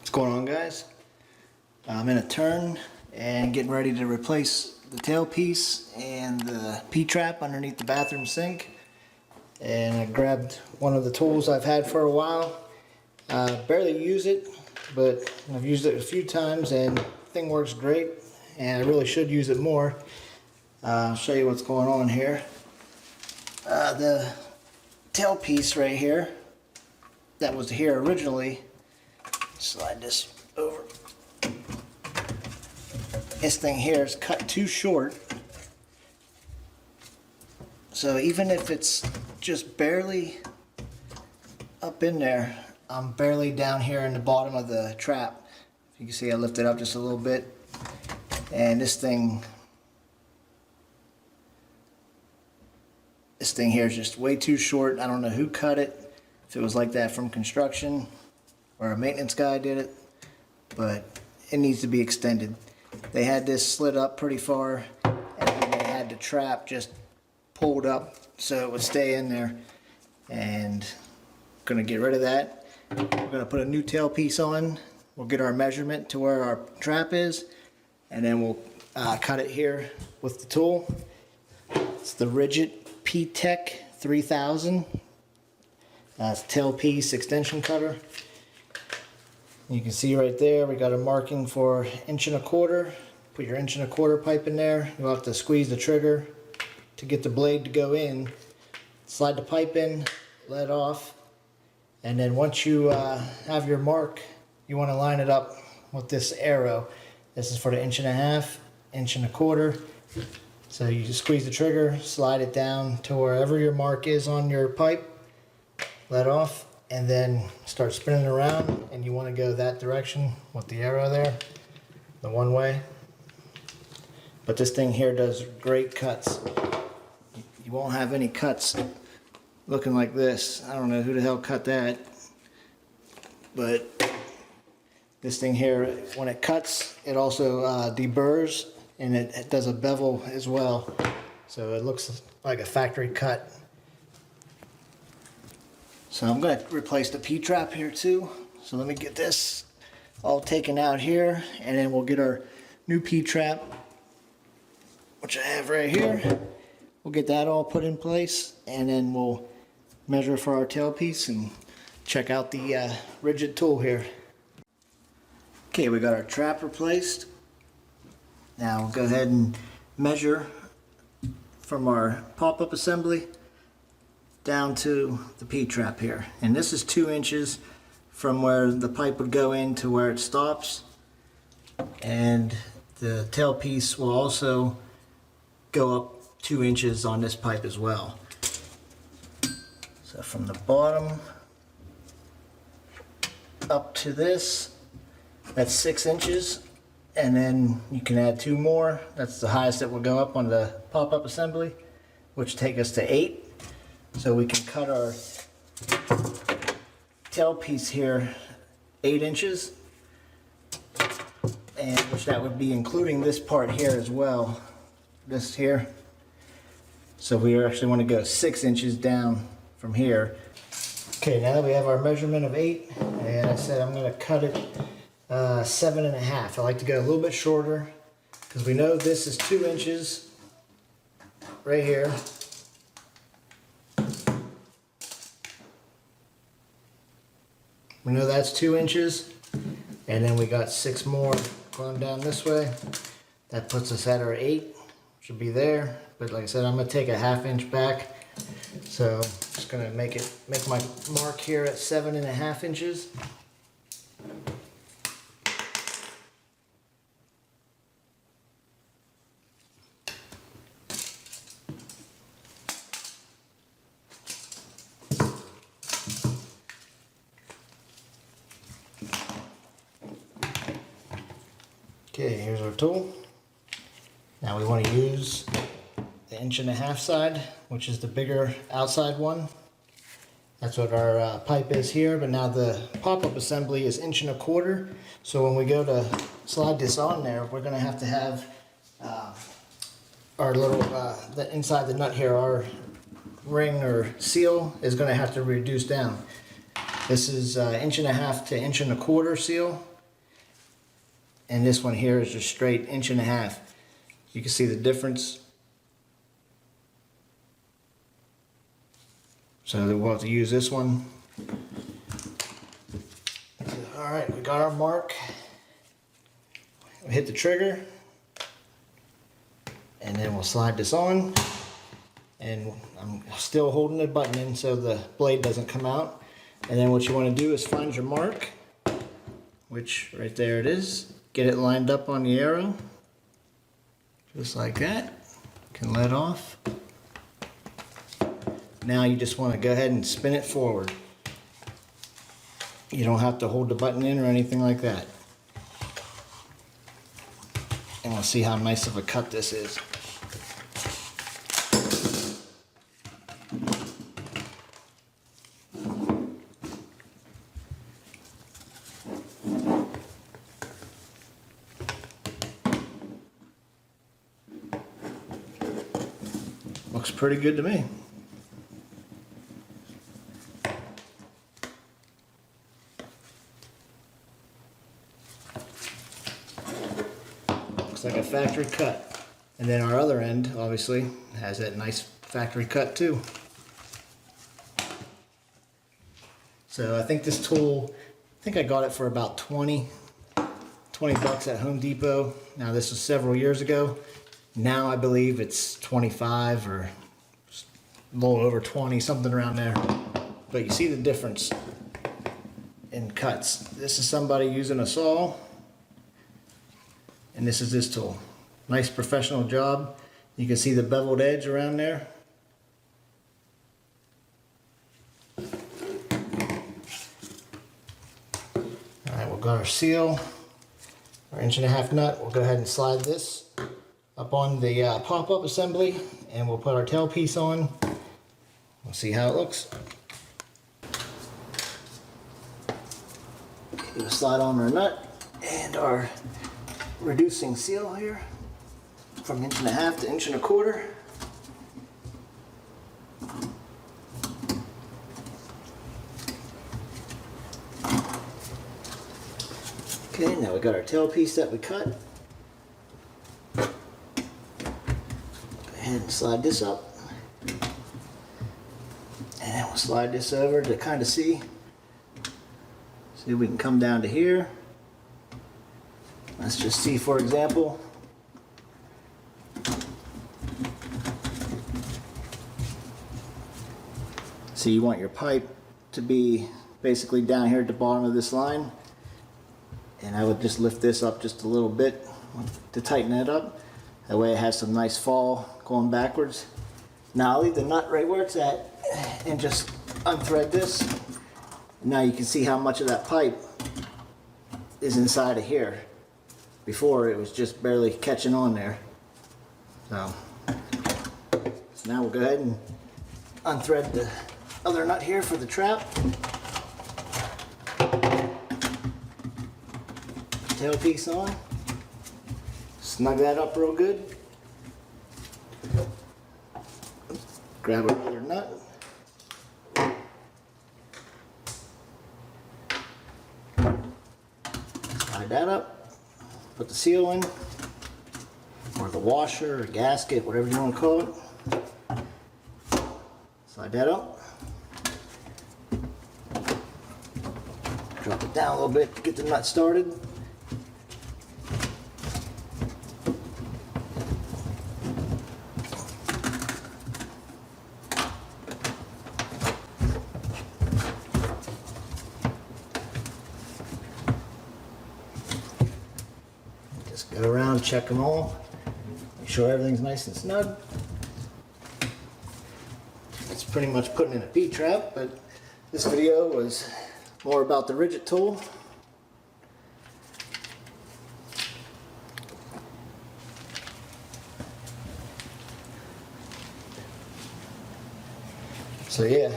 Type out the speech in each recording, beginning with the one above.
What's going on, guys? I'm in a turn and getting ready to replace the tailpiece and the P-trap underneath the bathroom sink. And I grabbed one of the tools I've had for a while. Barely use it, but I've used it a few times and the thing works great, and I really should use it more. I'll show you what's going on here. The tailpiece right here that was here originally, slide this over. This thing here is cut too short, so even if it's just barely up in there, I'm barely down here in the bottom of the trap. You can see I lifted up just a little bit, and this thing here is just way too short. I don't know who cut it, if it was like that from construction or a maintenance guy did it, but it needs to be extended. They had this slid up pretty far, and then they had the trap just pulled up so it would stay in there. And I'm gonna get rid of that. We're gonna put a new tailpiece on. We'll get our measurement to where our trap is, and then we'll cut it here with the tool. It's the Ridgid PTEC 3000. It's tailpiece extension cutter. You can see right there we got a marking for 1¼ inch. Put your 1¼ inch pipe in there. You'll have to squeeze the trigger to get the blade to go in. Slide the pipe in, let off, and then once you have your mark, you want to line it up with this arrow. This is for the 1.5 inch, 1¼ inch. So you just squeeze the trigger, slide it down to wherever your mark is on your pipe, let off, and then start spinning around, and you want to go that direction with the arrow there, the one way. But this thing here does great cuts. You won't have any cuts looking like this. I don't know who the hell cut that, but this thing here, when it cuts, it also deburrs, and it does a bevel as well, so it looks like a factory cut. So I'm going to replace the P-trap here too. So let me get this all taken out here, and then we'll get our new P-trap, which I have right here. We'll get that all put in place, and then we'll measure for our tailpiece and check out the Ridgid tool here. Okay, we got our trap replaced. Now we'll go ahead and measure from our pop-up assembly down to the P-trap here, and this is 2 inches from where the pipe would go in to where it stops, and the tailpiece will also go up 2 inches on this pipe as well. So from the bottom up to this, that's 6 inches, and then you can add 2 more. That's the highest that will go up on the pop-up assembly, which take us to 8. So we can cut our tailpiece here 8 inches, and which that would be including this part here as well, this here. So we actually want to go 6 inches down from here. Okay, now that we have our measurement of 8, and I said I'm going to cut it 7.5. I like to go a little bit shorter because we know this is 2 inches right here. We know that's 2 inches, and then we got 6 more going down this way. That puts us at our 8, should be there. But like I said, I'm going to take a ½ inch back. So I'm just going to make my mark here at 7.5 inches. Okay, here's our tool. Now we want to use the 1.5 inch side, which is the bigger outside one. That's what our pipe is here, but now the pop-up assembly is 1.25 inch. So when we go to slide this on there, we're going to have our little, inside the nut here, our ring or seal is going to have to reduce down. This is 1.5 inch to 1.25 inch seal, and this one here is just straight 1.5 inches. You can see the difference. So we'll have to use this one. Alright, we got our mark. We hit the trigger. And then we'll slide this on. And I'm still holding the button in so the blade doesn't come out. And then what you want to do is find your mark, which right there it is. Get it lined up on the arrow. Just like that. Can let off. Now you just want to go ahead and spin it forward. You don't have to hold the button in or anything like that. And we'll see how nice of a cut this is. Looks pretty good to me. Looks like a factory cut. And then our other end, obviously, has that nice factory cut too. So I think this tool, I think I got it for about 20 bucks at Home Depot. Now this was several years ago. Now I believe it's 25 or a little over 20, something around there. But you see the difference in cuts. This is somebody using a saw, and this is this tool. Nice professional job. You can see the beveled edge around there. Alright, we've got our seal, our 1.5 inch nut. We'll go ahead and slide this up on the pop-up assembly, and we'll put our tailpiece on. We'll see how it looks. We'll slide on our nut and our reducing seal here from 1.5 inches to 1.25 inches. Okay, now we got our tailpiece that we cut. And slide this up, and then we'll slide this over to kind of see if we can come down to here. Let's just see, for example, so you want your pipe to be basically down here at the bottom of this line, and I would just lift this up just a little bit to tighten it up. That way it has some nice fall going backwards. Now I'll leave the nut right where it's at and just unthread this. Now you can see how much of that pipe is inside of here. Before it was just barely catching on there. So now we'll go ahead and unthread the other nut here for the trap. Tailpiece on. Snug that up real good. Grab another nut. Slide that up. Put the seal in. Or the washer or gasket, whatever you want to call it. Slide that up. Drop it down a little bit to get the nut started. Go around, check them all, make sure everything's nice and snug. It's pretty much putting in a P-trap, but this video was more about the Ridgid tool. So yeah,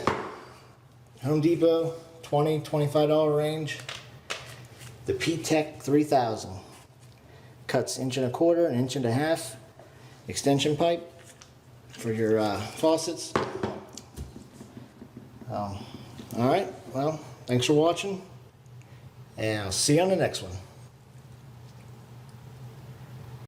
Home Depot, $20–25 range. The PTEC 3000. Cuts 1.25 inches, 1.5 inches extension pipe for your faucets. Alright, well, thanks for watching, and I'll see you on the next one.